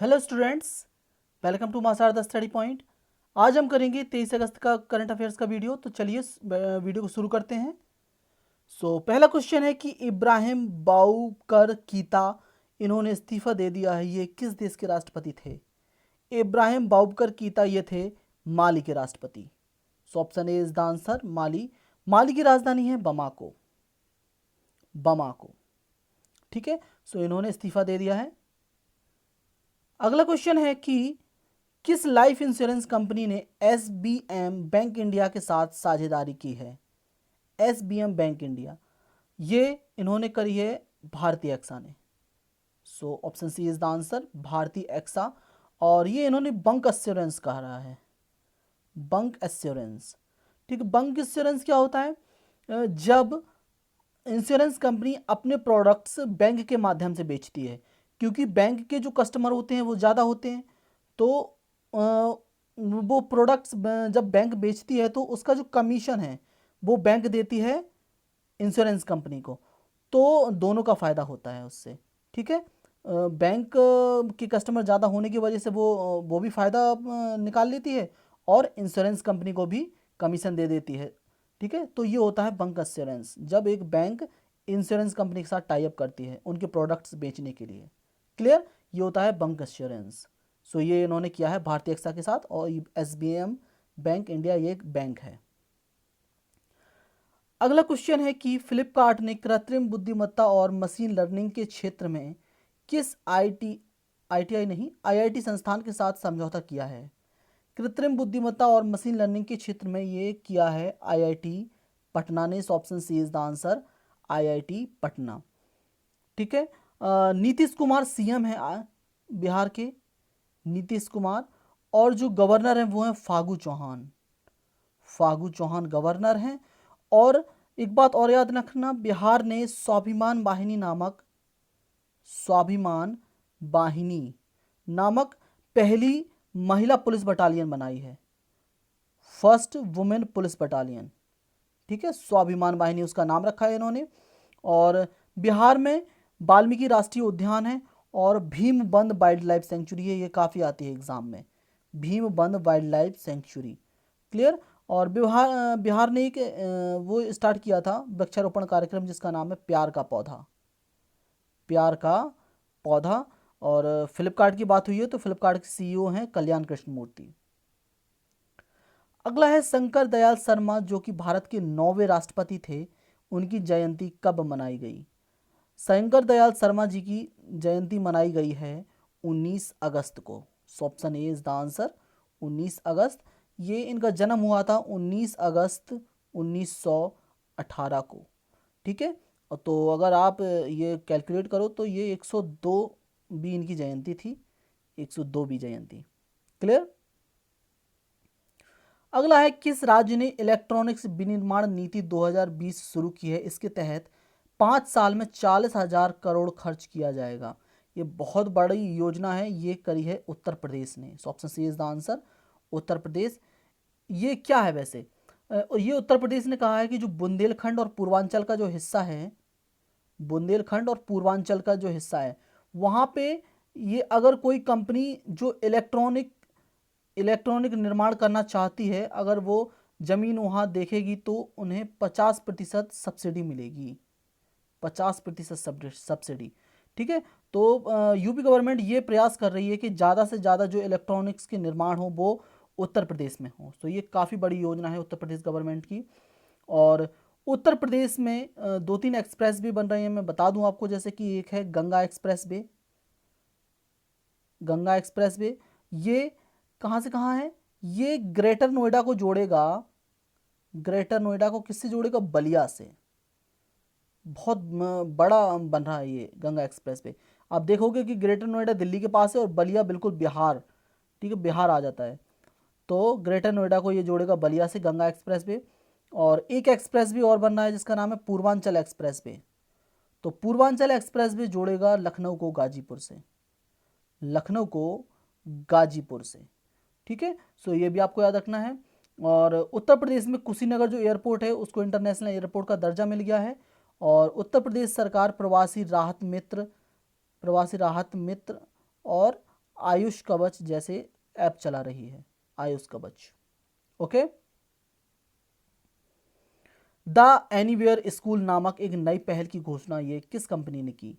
Hello students, welcome to मासार the study point. आज हम करेंगे 23 अगस्त का करंट अफेयर्स का वीडियो। तो चलिए वीडियो को शुरू करते हैं। पहला क्वेश्चन है कि इब्राहिम बाउकर कीता इन्होंने इस्तीफा दे दिया है, ये किस देश के राष्ट्रपति थे? इब्राहिम बाउकर कीता ये थे माली के राष्ट्रपति। Option A is the answer Mali. Mali की राजधानी है बमाको। बमाको, ठीक है। इन्होंने इस्तीफा दे दिया है। अगला क्वेश्चन है कि किस लाइफ इंश्योरेंस कंपनी ने एसबीएम बैंक इंडिया के साथ साझेदारी की है? एसबीएम बैंक इंडिया, ये इन्होंने करी है भारतीय एक्सा ने। Option C is the answer Bharatiya AXA. और ये इन्होंने बंक एश्योरेंस कहा रहा है। बंक एश्योरेंस, ठीक है। बंक एश्योरेंस क्या होता है? जब इंश्योरेंस कंपनी अपने प्रोडक्ट्स बैंक के माध्यम से बेचती है, क्योंकि बैंक के जो कस्टमर होते हैं वो ज़्यादा होते हैं, तो वो प्रोडक्ट्स जब बैंक बेचती है तो उसका जो कमीशन है वो बैंक देती है इंश्योरेंस कंपनी को। तो दोनों का फ़ायदा होता है उससे, ठीक है। बैंक के कस्टमर ज़्यादा होने की वजह से वो भी फ़ायदा निकाल लेती है और इंश्योरेंस कंपनी को भी कमीशन दे देती है, ठीक है। तो ये होता है बंक एश्योरेंस, जब एक बैंक इंश्योरेंस कंपनी के साथ टाई अप करती है उनके प्रोडक्ट्स बेचने के लिए। क्लियर, ये होता है बंक एश्योरेंस। ये इन्होंने किया है भारतीय एक्सा के साथ। और एसबीएम बैंक इंडिया ये एक बैंक है। अगला क्वेश्चन है कि फ्लिपकार्ट ने कृत्रिम बुद्धिमत्ता और मशीन लर्निंग के क्षेत्र में किस आईटीआई नहीं आईआईटी संस्थान के साथ समझौता किया है? कृत्रिम बुद्धिमत्ता और मशीन लर्निंग के क्षेत्र में ये किया है आईआईटी पटना ने। Option C is the answer IIT Patna, ठीक है। नीतीश कुमार सीएम है बिहार के, नीतीश कुमार। और जो गवर्नर हैं वो हैं फागू चौहान। फागू चौहान गवर्नर हैं। और एक बात और याद रखना, बिहार ने स्वाभिमान वाहिनी नामक पहली महिला पुलिस बटालियन बनाई है। फर्स्ट वुमेन पुलिस बटालियन, ठीक है। स्वाभिमान वाहिनी उसका नाम रखा है इन्होंने। और बिहार में वाल्मीकि राष्ट्रीय उद्यान है और भीमबंद वाइल्ड लाइफ सेंचुरी है, ये काफ़ी आती है एग्जाम में, भीमबंद वाइल्ड लाइफ सेंचुरी। क्लियर। और बिहार ने एक वो स्टार्ट किया था वृक्षारोपण कार्यक्रम जिसका नाम है प्यार का पौधा। प्यार का पौधा। और फ्लिपकार्ट की बात हुई है तो फ्लिपकार्ट के सीईओ हैं कल्याण कृष्ण मूर्ति। अगला है शंकर दयाल शर्मा, जो कि भारत के 9वें राष्ट्रपति थे, उनकी जयंती कब मनाई गई? शंकर दयाल शर्मा जी की जयंती मनाई गई है 19 अगस्त को। Option A is the answer 19 अगस्त। ये इनका जन्म हुआ था 19 अगस्त 1918 को, ठीक है। तो अगर आप ये कैलकुलेट करो तो ये 102 भी इनकी जयंती थी, 102 भी जयंती। क्लियर। अगला है किस राज्य ने इलेक्ट्रॉनिक्स विनिर्माण नीति 2020 शुरू की है? इसके तहत 5 साल में 40,000 करोड़ खर्च किया जाएगा। ये बहुत बड़ी योजना है, ये करी है उत्तर प्रदेश ने। Option C is the answer Uttar Pradesh. ये क्या है वैसे? ये उत्तर प्रदेश ने कहा है कि जो बुंदेलखंड और पूर्वांचल का जो हिस्सा है, बुंदेलखंड और पूर्वांचल का जो हिस्सा है वहाँ पे ये अगर कोई कंपनी जो इलेक्ट्रॉनिक निर्माण करना चाहती है, अगर वो ज़मीन वहाँ देखेगी तो उन्हें 50% सब्सिडी मिलेगी। 50% सब्सिडी, ठीक है। तो यूपी गवर्नमेंट ये प्रयास कर रही है कि ज़्यादा से ज़्यादा जो इलेक्ट्रॉनिक्स के निर्माण हो वो उत्तर प्रदेश में हो। तो ये काफ़ी बड़ी योजना है उत्तर प्रदेश गवर्नमेंट की। और उत्तर प्रदेश में 2-3 एक्सप्रेस वे बन रहे हैं, मैं बता दूं आपको। जैसे कि एक है Ganga express way. Ganga express way ये कहाँ से कहाँ है? ये ग्रेटर नोएडा को जोड़ेगा। ग्रेटर नोएडा को किससे जोड़ेगा? बलिया से। बहुत बड़ा बन रहा है ये गंगा एक्सप्रेस वे। आप देखोगे कि ग्रेटर नोएडा दिल्ली के पास है और बलिया बिल्कुल बिहार, ठीक है, बिहार आ जाता है। तो ग्रेटर नोएडा को ये जोड़ेगा बलिया से, गंगा एक्सप्रेस वे। और एक एक्सप्रेस वे और बन रहा है जिसका नाम है पूर्वांचल एक्सप्रेस वे। तो पूर्वांचल एक्सप्रेस वे जोड़ेगा लखनऊ को गाजीपुर से, लखनऊ को गाजीपुर से, ठीक है। ये भी आपको याद रखना है। और उत्तर प्रदेश में कुशीनगर जो एयरपोर्ट है उसको इंटरनेशनल एयरपोर्ट का दर्जा मिल गया है। और उत्तर प्रदेश सरकार प्रवासी राहत मित्र और आयुष कवच जैसे ऐप चला रही है, आयुष कवच। ओके। द एनीवेयर स्कूल नामक एक नई पहल की घोषणा ये किस कंपनी ने की?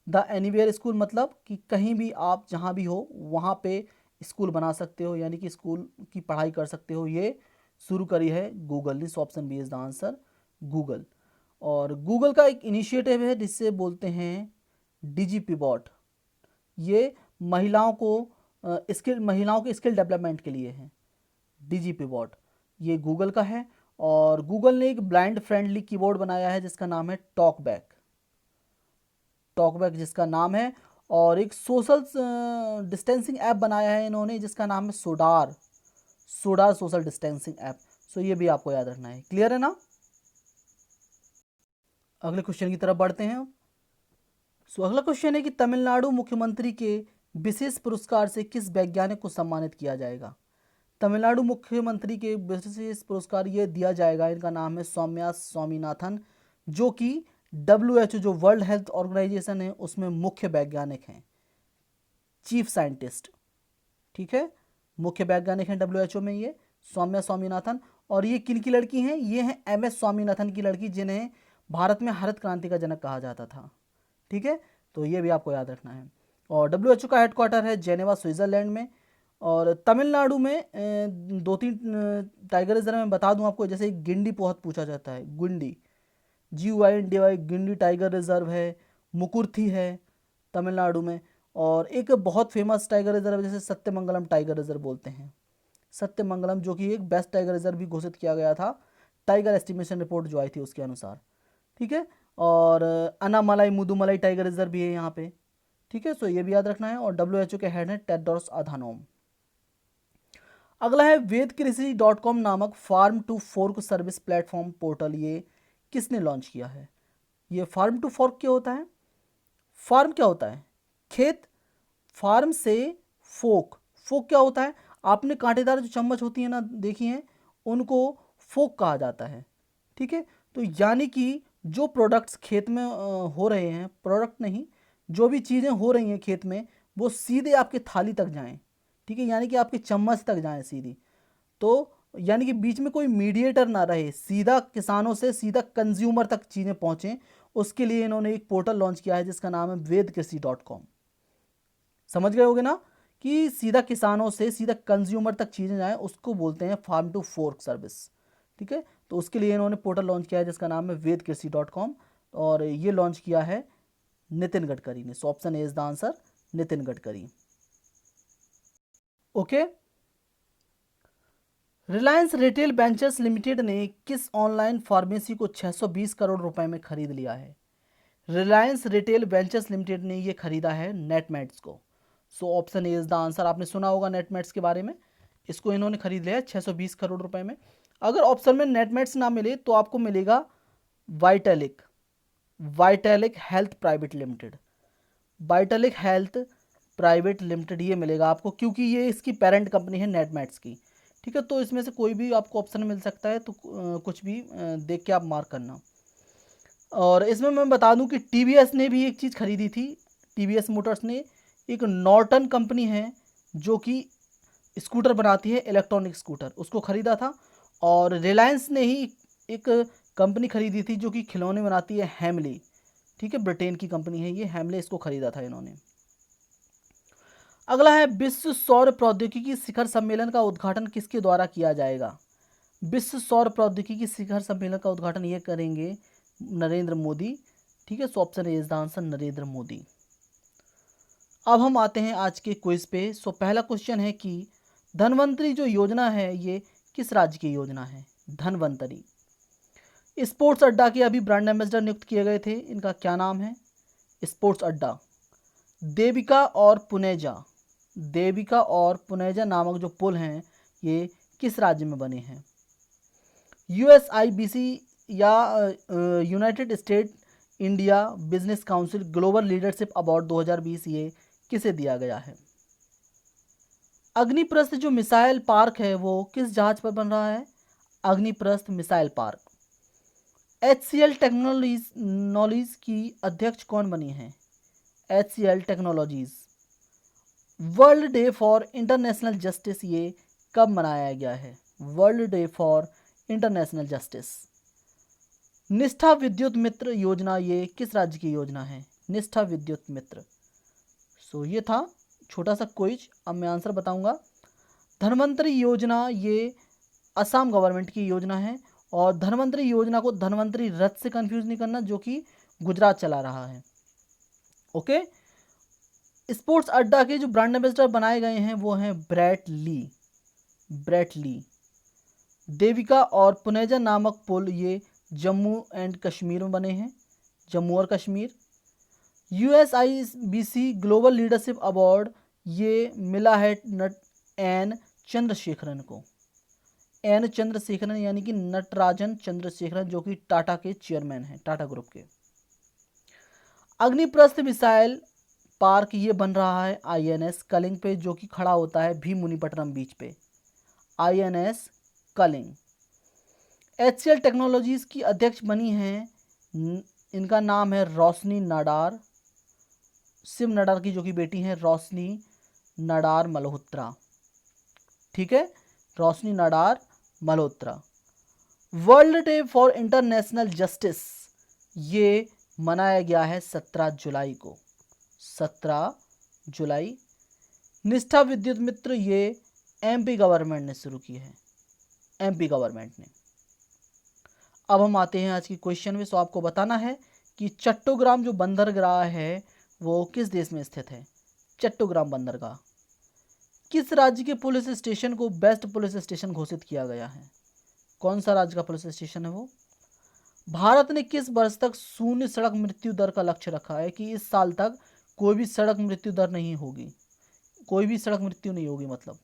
द एनीवेयर स्कूल मतलब कि कहीं भी आप जहाँ भी हो वहाँ पे स्कूल बना सकते हो, यानी कि स्कूल की पढ़ाई कर सकते हो, ये शुरू करी है गूगल ने। So option B is the answer, Google. और गूगल का एक इनिशिएटिव है जिससे बोलते हैं डिजीपीबॉट। ये महिलाओं के स्किल डेवलपमेंट के लिए है डिजीपीबॉट, ये गूगल का है। और गूगल ने एक ब्लाइंड फ्रेंडली कीबोर्ड बनाया है जिसका नाम है टॉकबैक, टॉकबैक जिसका नाम है। और एक सोशल डिस्टेंसिंग ऐप बनाया है इन्होंने जिसका नाम है SODAR, SODAR social distancing app. So ये भी आपको याद रखना है। क्लियर है ना? अगले क्वेश्चन की तरफ बढ़ते हैं। सो अगला क्वेश्चन है कि तमिलनाडु मुख्यमंत्री के विशेष पुरस्कार से किस वैज्ञानिक को सम्मानित किया जाएगा? तमिलनाडु मुख्यमंत्री के विशेष पुरस्कार ये दिया जाएगा, इनका नाम है सौम्या स्वामीनाथन, जो कि WHO जो वर्ल्ड हेल्थ ऑर्गेनाइजेशन है उसमें मुख्य वैज्ञानिक हैं, चीफ साइंटिस्ट। ठीक है, मुख्य वैज्ञानिक हैं WHO में ये सौम्या स्वामीनाथन। और ये किन की लड़की हैं? ये हैं MS स्वामीनाथन की लड़की, जिन्हें भारत में हरित क्रांति का जनक कहा जाता था। ठीक है, तो ये भी आपको याद रखना है। और WHO का हेडक्वार्टर है जेनेवा स्विट्जरलैंड में। और तमिलनाडु में दो तीन टाइगर रिजर्व में बता दूं आपको, जैसे गिंडी बहुत पूछा जाता है, गुंडी, GUINDY, गिंडी टाइगर रिजर्व है, मुकुर्थी है तमिलनाडु में। और एक बहुत फेमस टाइगर रिजर्व जैसे सत्यमंगलम टाइगर रिजर्व बोलते हैं, सत्यमंगलम, जो कि एक बेस्ट टाइगर रिजर्व भी घोषित किया गया था टाइगर एस्टिमेशन रिपोर्ट जो आई थी उसके अनुसार। ठीक है, और अनामलाई मुदुमलाई टाइगर रिजर्व भी है यहाँ पे। ठीक है, सो ये भी याद रखना है। और WHO के हेड हैं टेड्रोस अधानोम। अगला है वेद कृषि .com नामक farm to fork service platform portal, ये किसने लॉन्च किया है? ये फार्म टू फोर्क क्या होता है? फार्म क्या होता है? खेत। फार्म से फोक, फोक क्या होता है? आपने कांटेदार जो चम्मच होती है ना देखी हैं, उनको फोक कहा जाता है। ठीक है, तो यानी कि जो प्रोडक्ट्स खेत में हो रहे हैं, प्रोडक्ट नहीं, जो भी चीज़ें हो रही हैं खेत में, वो सीधे आपके थाली तक जाएं। ठीक है, यानी कि आपके चम्मच तक जाएं सीधी। तो यानी कि बीच में कोई मीडिएटर ना रहे, सीधा किसानों से सीधा कंज्यूमर तक चीज़ें पहुँचें, उसके लिए इन्होंने एक पोर्टल लॉन्च किया है जिसका नाम है vedkrisi.com। समझ गए होगे ना कि सीधा किसानों से सीधा कंज्यूमर तक चीज़ें जाएं, उसको बोलते हैं फार्म टू फोर्क सर्विस। ठीक है, तो उसके लिए इन्होंने पोर्टल लॉन्च किया है जिसका नाम है vedkrisi.com। और ये लॉन्च किया है नितिन गडकरी ने। So option A is the answer, Nitin Gadkari. Okay. Reliance retail ventures limited ने किस ऑनलाइन फार्मेसी को 620 करोड़ रुपए में खरीद लिया है? रिलायंस रिटेल वेंचर्स लिमिटेड ने ये खरीदा है नेटमेट्स को। So option A is the answer. आपने सुना होगा नेटमेट्स के बारे में, इसको इन्होंने खरीद लिया है 620 करोड़ रुपए में। अगर ऑप्शन में नेटमेट्स ना मिले तो आपको मिलेगा Vitalic, Vitalic health private limited, Vitalic health private limited ये मिलेगा आपको, क्योंकि ये इसकी पेरेंट कंपनी है नेटमेट्स की। ठीक है, तो इसमें से कोई भी आपको ऑप्शन मिल सकता है, तो कुछ भी देख के आप मार्क करना। और इसमें मैं बता दूं कि TVS ने भी एक चीज़ खरीदी थी, TVS मोटर्स ने एक नॉर्टन कंपनी है जो कि स्कूटर बनाती है, इलेक्ट्रॉनिक स्कूटर, उसको खरीदा था। और रिलायंस ने ही एक कंपनी खरीदी थी जो कि खिलौने बनाती है, हैमली। ठीक है, ब्रिटेन की कंपनी है ये हैमले, इसको खरीदा था इन्होंने। अगला है विश्व सौर प्रौद्योगिकी शिखर सम्मेलन का उद्घाटन किसके द्वारा किया जाएगा? विश्व सौर प्रौद्योगिकी शिखर सम्मेलन का उद्घाटन ये करेंगे नरेंद्र मोदी। ठीक है, so option A is the answer, Narendra Modi. अब हम आते हैं आज के क्विज पे। सो पहला क्वेश्चन है कि धनवंतरी जो योजना है ये किस राज्य की योजना है? धनवंतरी। स्पोर्ट्स अड्डा के अभी ब्रांड एम्बेसडर नियुक्त किए गए थे, इनका क्या नाम है? स्पोर्ट्स अड्डा। देविका और पुनेजा, देविका और पुनेजा नामक जो पुल हैं ये किस राज्य में बने हैं? USIBC या United state India business council global leadership award 2020 ये किसे दिया गया है? अग्निप्रस्थ जो मिसाइल पार्क है वो किस जहाज पर बन रहा है? अग्निप्रस्थ मिसाइल पार्क। HCL टेक्नोलॉजीज की अध्यक्ष कौन बनी है? HCL technologies, world day for international justice ये कब मनाया गया है? World day for international justice. निष्ठा विद्युत मित्र योजना ये किस राज्य की योजना है? निष्ठा विद्युत मित्र। सो ये था छोटा सा क्विज। अब मैं आंसर बताऊंगा। धन्वंतरी योजना ये असम गवर्नमेंट की योजना है, और धन्वंतरी योजना को धन्वंतरी रथ से कंफ्यूज नहीं करना, जो कि गुजरात चला रहा है। ओके। स्पोर्ट्स अड्डा के जो ब्रांड एम्बेसडर बनाए गए हैं वो हैं ब्रैट ली। ब्रैट ली। देविका और पुनेजा नामक पुल ये जम्मू एंड कश्मीर में बने हैं, जम्मू और Kashmir. USIBC global leadership award ये मिला है एन चंद्रशेखरन को। एन चंद्रशेखरन यानी कि नटराजन चंद्रशेखरन, जो कि टाटा के चेयरमैन हैं, टाटा ग्रुप के। अग्निप्रस्थ मिसाइल पार्क ये बन रहा है INS कलिंग पे, जो कि खड़ा होता है भीमुनिपट्टनम बीच पे। INS कलिंग। HCL टेक्नोलॉजीज की अध्यक्ष बनी हैं, इनका नाम है रोशनी नाडार, शिव नाडार की जो कि बेटी हैं रोशनी नाडार मल्होत्रा। ठीक है, Roshni Nadar Malhotra. World day for international justice ये मनाया गया है 17 जुलाई को। 17 जुलाई। निष्ठा विद्युत मित्र ये MP गवर्नमेंट ने शुरू की है, MP गवर्नमेंट ने। अब हम आते हैं आज की क्वेश्चन में। सो आपको बताना है कि चट्टोग्राम जो बंदरगाह है वो किस देश में स्थित है? चट्टोग्राम बंदरगाह। किस राज्य के पुलिस स्टेशन को बेस्ट पुलिस स्टेशन घोषित किया गया है? कौन सा राज्य का पुलिस स्टेशन है वो? भारत ने किस वर्ष तक शून्य सड़क मृत्यु दर का लक्ष्य रखा है कि इस साल तक कोई भी सड़क मृत्यु दर नहीं होगी, कोई भी सड़क मृत्यु नहीं होगी मतलब।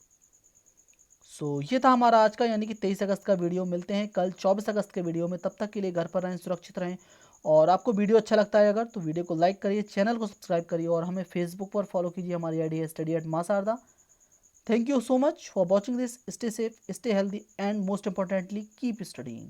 सो ये था हमारा आज का यानी कि 23 अगस्त का वीडियो। मिलते हैं कल 24 अगस्त के वीडियो में। तब तक के लिए घर पर रहें, सुरक्षित रहें। और आपको वीडियो अच्छा लगता है अगर, तो वीडियो को लाइक करिए, चैनल को सब्सक्राइब करिए, और हमें फेसबुक पर फॉलो कीजिए। हमारी ID है study@मां Thank you so much for watching this. Stay safe, stay healthy, and most importantly, keep studying.